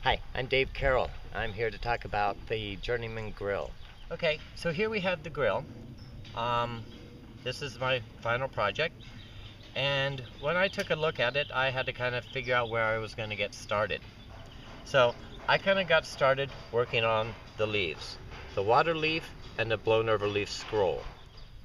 Hi, I'm Dave Carroll. I'm here to talk about the Journeyman Grill. Okay, so here we have the grill. This is my final project, and when I took a look at it, I had to kind of figure out where I was going to get started. So I kind of got started working on the leaves, the water leaf and the blown over leaf scroll.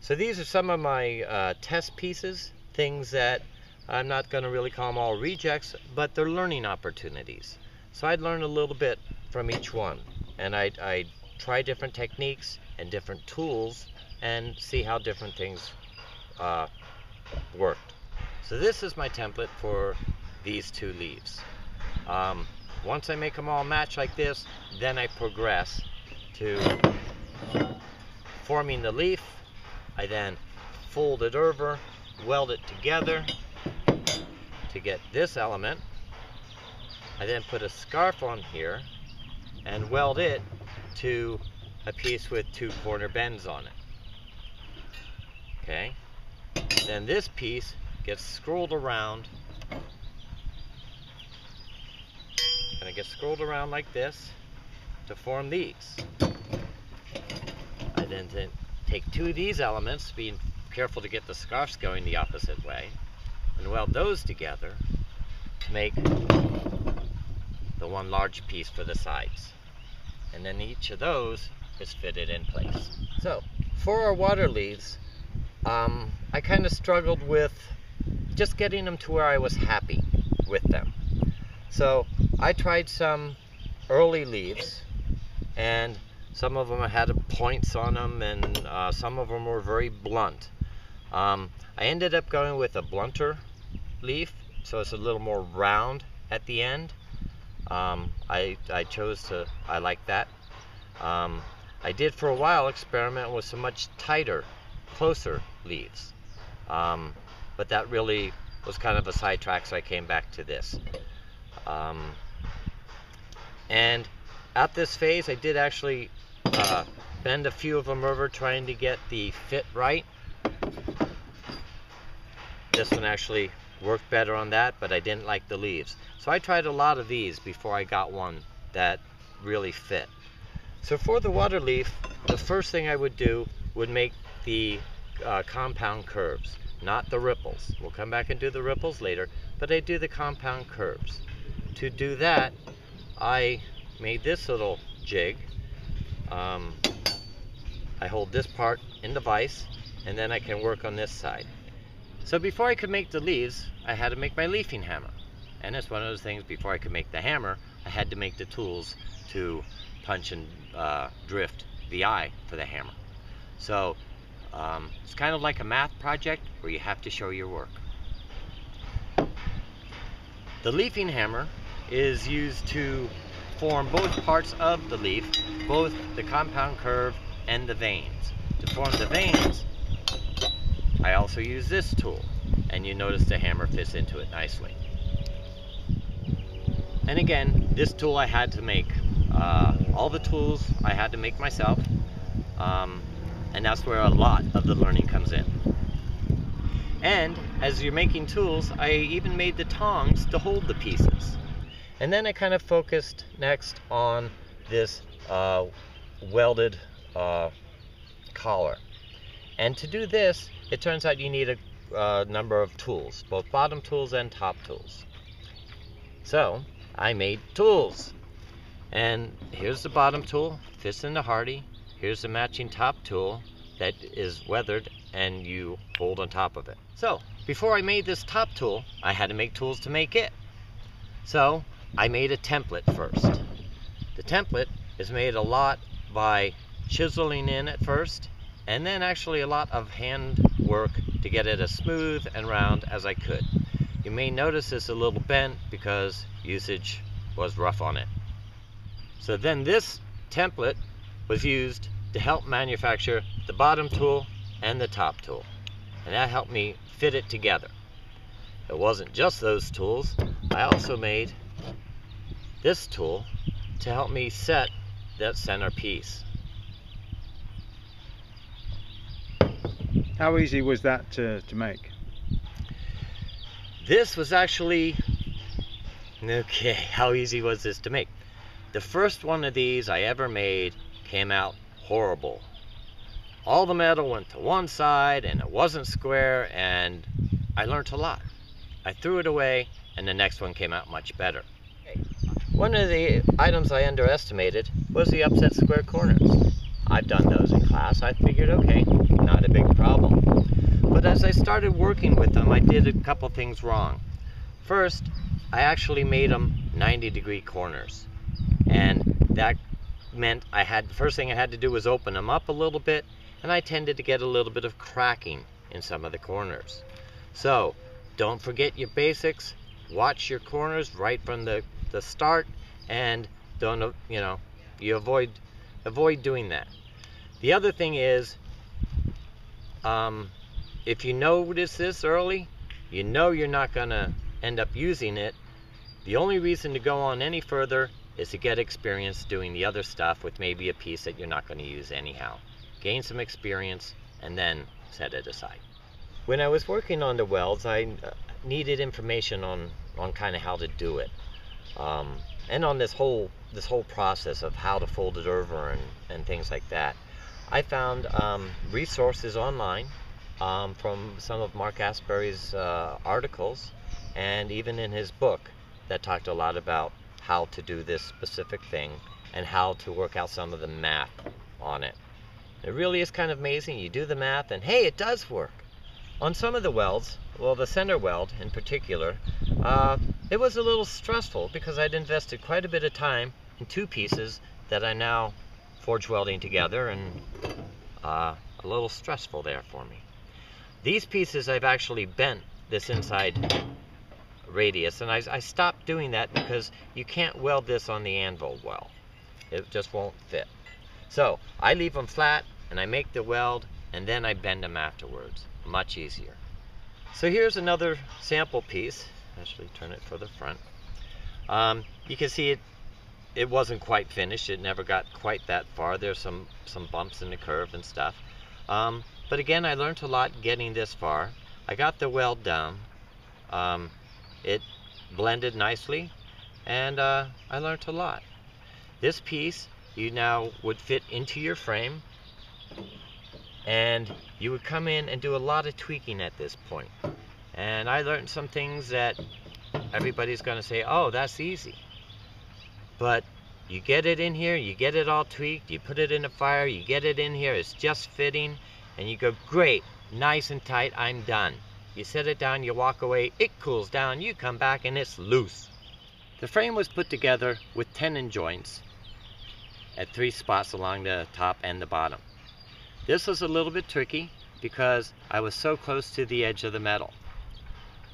So these are some of my test pieces, things that I'm not going to really call them all rejects, but they're learning opportunities. So I'd learn a little bit from each one, and I'd try different techniques and different tools and see how different things worked. So this is my template for these two leaves. Once I make them all match like this, then I progress to forming the leaf. I then fold it over, weld it together to get this element. I then put a scarf on here and weld it to a piece with two corner bends on it. Okay, then this piece gets scrolled around, and it gets scrolled around like this to form these. I then take two of these elements, being careful to get the scarves going the opposite way, and weld those together to make the one large piece for the sides. And then each of those is fitted in place. So for our water leaves, I kind of struggled with just getting them to where I was happy with them. So I tried some early leaves, and some of them had points on them, and some of them were very blunt. I ended up going with a blunter leaf, so it's a little more round at the end. I like that. I did for a while experiment with some much tighter, closer leaves. But that really was kind of a sidetrack, so I came back to this. And at this phase, I did actually bend a few of them over trying to get the fit right. This one actually worked better on that, but I didn't like the leaves. So I tried a lot of these before I got one that really fit. So for the water leaf, the first thing I would do would make the compound curves, not the ripples. We'll come back and do the ripples later, but I do the compound curves. To do that, I made this little jig. I hold this part in the vise, and then I can work on this side. So before I could make the leaves, I had to make my leafing hammer. And it's one of those things, before I could make the hammer, I had to make the tools to punch and drift the eye for the hammer. So it's kind of like a math project where you have to show your work. The leafing hammer is used to form both parts of the leaf, both the compound curve and the veins. To form the veins, I also use this tool, and you notice the hammer fits into it nicely. And again, this tool I had to make. All the tools I had to make myself, and that's where a lot of the learning comes in. And as you're making tools, I even made the tongs to hold the pieces. And then I kind of focused next on this welded collar. And to do this, it turns out you need a number of tools, both bottom tools and top tools. So I made tools. And here's the bottom tool, fits in the hardy. Here's the matching top tool that is weathered, and you hold on top of it. So before I made this top tool, I had to make tools to make it. So I made a template first. The template is made a lot by chiseling in at first, and then actually a lot of hand work to get it as smooth and round as I could. You may notice it's a little bent because usage was rough on it. So then this template was used to help manufacture the bottom tool and the top tool, and that helped me fit it together. It wasn't just those tools. I also made this tool to help me set that center piece. How easy was that to make? This was actually, okay, how easy was this to make? The first one of these I ever made came out horrible. All the metal went to one side and it wasn't square, and I learned a lot. I threw it away and the next one came out much better. One of the items I underestimated was the upset square corners. I've done those in class. I figured, okay, not a big problem. But as I started working with them, I did a couple things wrong. First, I actually made them 90-degree corners. And that meant the first thing I had to do was open them up a little bit, and I tended to get a little bit of cracking in some of the corners. So, don't forget your basics. Watch your corners right from the start, and don't, you avoid doing that. The other thing is, if you notice this early, you know you're not gonna end up using it. The only reason to go on any further is to get experience doing the other stuff with maybe a piece that you're not going to use anyhow. Gain some experience and then set it aside. When I was working on the welds, I needed information on kind of how to do it, and on this whole process of how to fold it over and things like that. I found resources online from some of Mark Asbury's articles, and even in his book, that talked a lot about how to do this specific thing and how to work out some of the math on it. It really is kind of amazing. You do the math and hey, it does work. On some of the welds, well, the center weld in particular, it was a little stressful because I'd invested quite a bit of time in two pieces that I now forge welding together, and a little stressful there for me. These pieces I've actually bent this inside radius, and I stopped doing that because you can't weld this on the anvil well. It just won't fit. So I leave them flat and I make the weld and then I bend them afterwards. Much easier. So here's another sample piece. Actually turn it for the front. You can see it wasn't quite finished. It never got quite that far. There's some bumps in the curve and stuff. But again, I learned a lot getting this far. I got the weld down. It blended nicely, and I learned a lot. This piece you now would fit into your frame, and you would come in and do a lot of tweaking at this point. And I learned some things that everybody's going to say, oh, that's easy. But you get it in here, you get it all tweaked, you put it in the fire, you get it in here, it's just fitting, and you go, great, nice and tight, I'm done. You set it down, you walk away, it cools down, you come back and it's loose. The frame was put together with tenon joints at 3 spots along the top and the bottom. This was a little bit tricky because I was so close to the edge of the metal.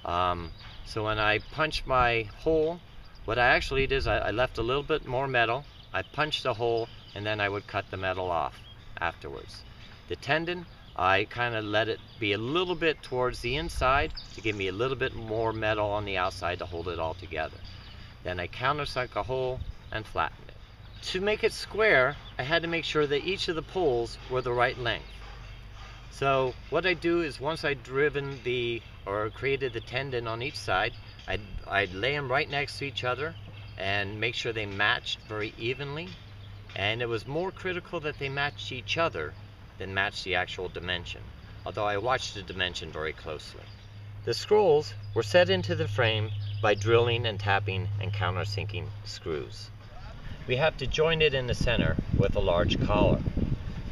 So when I punched my hole, what I actually did is I left a little bit more metal, I punched a hole, and then I would cut the metal off afterwards. The tendon, I kind of let it be a little bit towards the inside to give me a little bit more metal on the outside to hold it all together. Then I countersunk a hole and flattened it. To make it square, I had to make sure that each of the poles were the right length. So what I do is once I'd driven or created the tendon on each side, I'd lay them right next to each other and make sure they matched very evenly. And it was more critical that they matched each other than match the actual dimension, although I watched the dimension very closely. The scrolls were set into the frame by drilling and tapping and countersinking screws. We have to join it in the center with a large collar.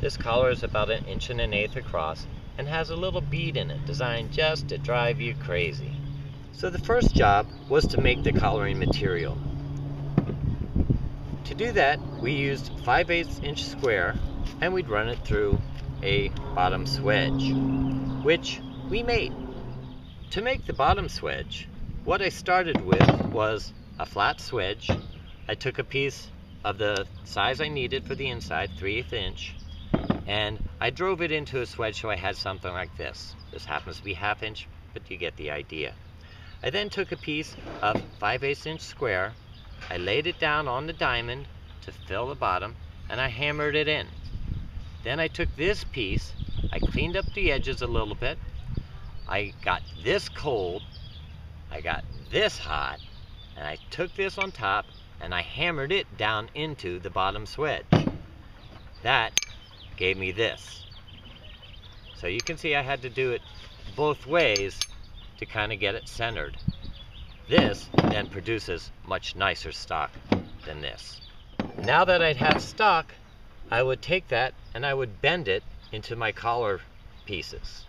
This collar is about 1 1/8 inches across and has a little bead in it designed just to drive you crazy. So the first job was to make the collaring material. To do that, we used 5/8 inch square and we'd run it through a bottom swedge, which we made. To make the bottom swedge, what I started with was a flat swedge. I took a piece of the size I needed for the inside, 3/8 inch, and I drove it into a swedge so I had something like this. This happens to be 1/2 inch, but you get the idea. I then took a piece of 5/8 inch square, I laid it down on the diamond to fill the bottom, and I hammered it in. Then I took this piece, I cleaned up the edges a little bit, I got this cold, I got this hot, and I took this on top and I hammered it down into the bottom swedge. That gave me this. So you can see I had to do it both ways to kind of get it centered. This then produces much nicer stock than this. Now that I'd had stock, I would take that and I would bend it into my collar pieces.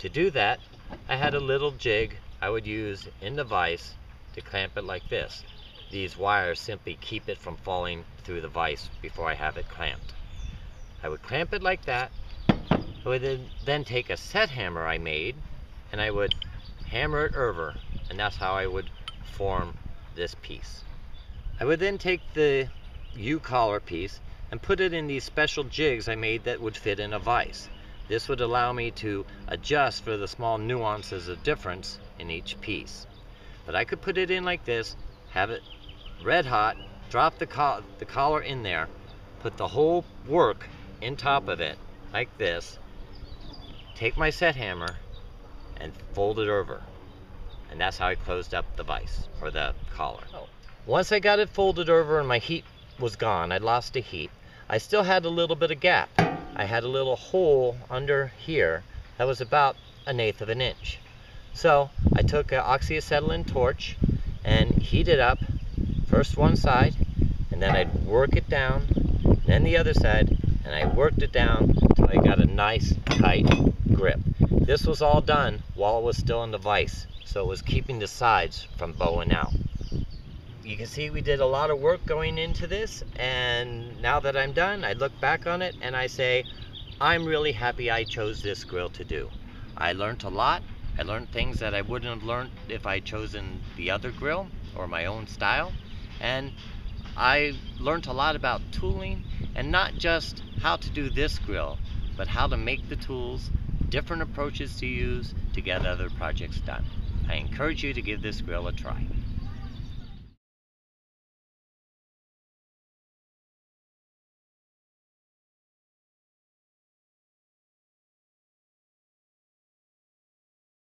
To do that, I had a little jig I would use in the vise to clamp it like this. These wires simply keep it from falling through the vise before I have it clamped. I would clamp it like that. I would then take a set hammer I made and I would hammer it over, and that's how I would form this piece. I would then take the U-collar piece and put it in these special jigs I made that would fit in a vise. This would allow me to adjust for the small nuances of difference in each piece. But I could put it in like this, have it red hot, drop the collar in there, put the whole work in top of it like this, take my set hammer and fold it over. And that's how I closed up the vise, or the collar. Once I got it folded over and my heat was gone, I'd lost the heat, I still had a little bit of gap. I had a little hole under here that was about 1/8 of an inch. So I took an oxyacetylene torch and heat it up, first one side, and then I'd work it down, then the other side, and I worked it down until I got a nice tight grip. This was all done while it was still in the vise, so it was keeping the sides from bowing out. You can see we did a lot of work going into this, and now that I'm done, I look back on it and I say, I'm really happy I chose this grill to do. I learned a lot. I learned things that I wouldn't have learned if I'd chosen the other grill or my own style. And I learned a lot about tooling, and not just how to do this grill, but how to make the tools, different approaches to use to get other projects done. I encourage you to give this grill a try.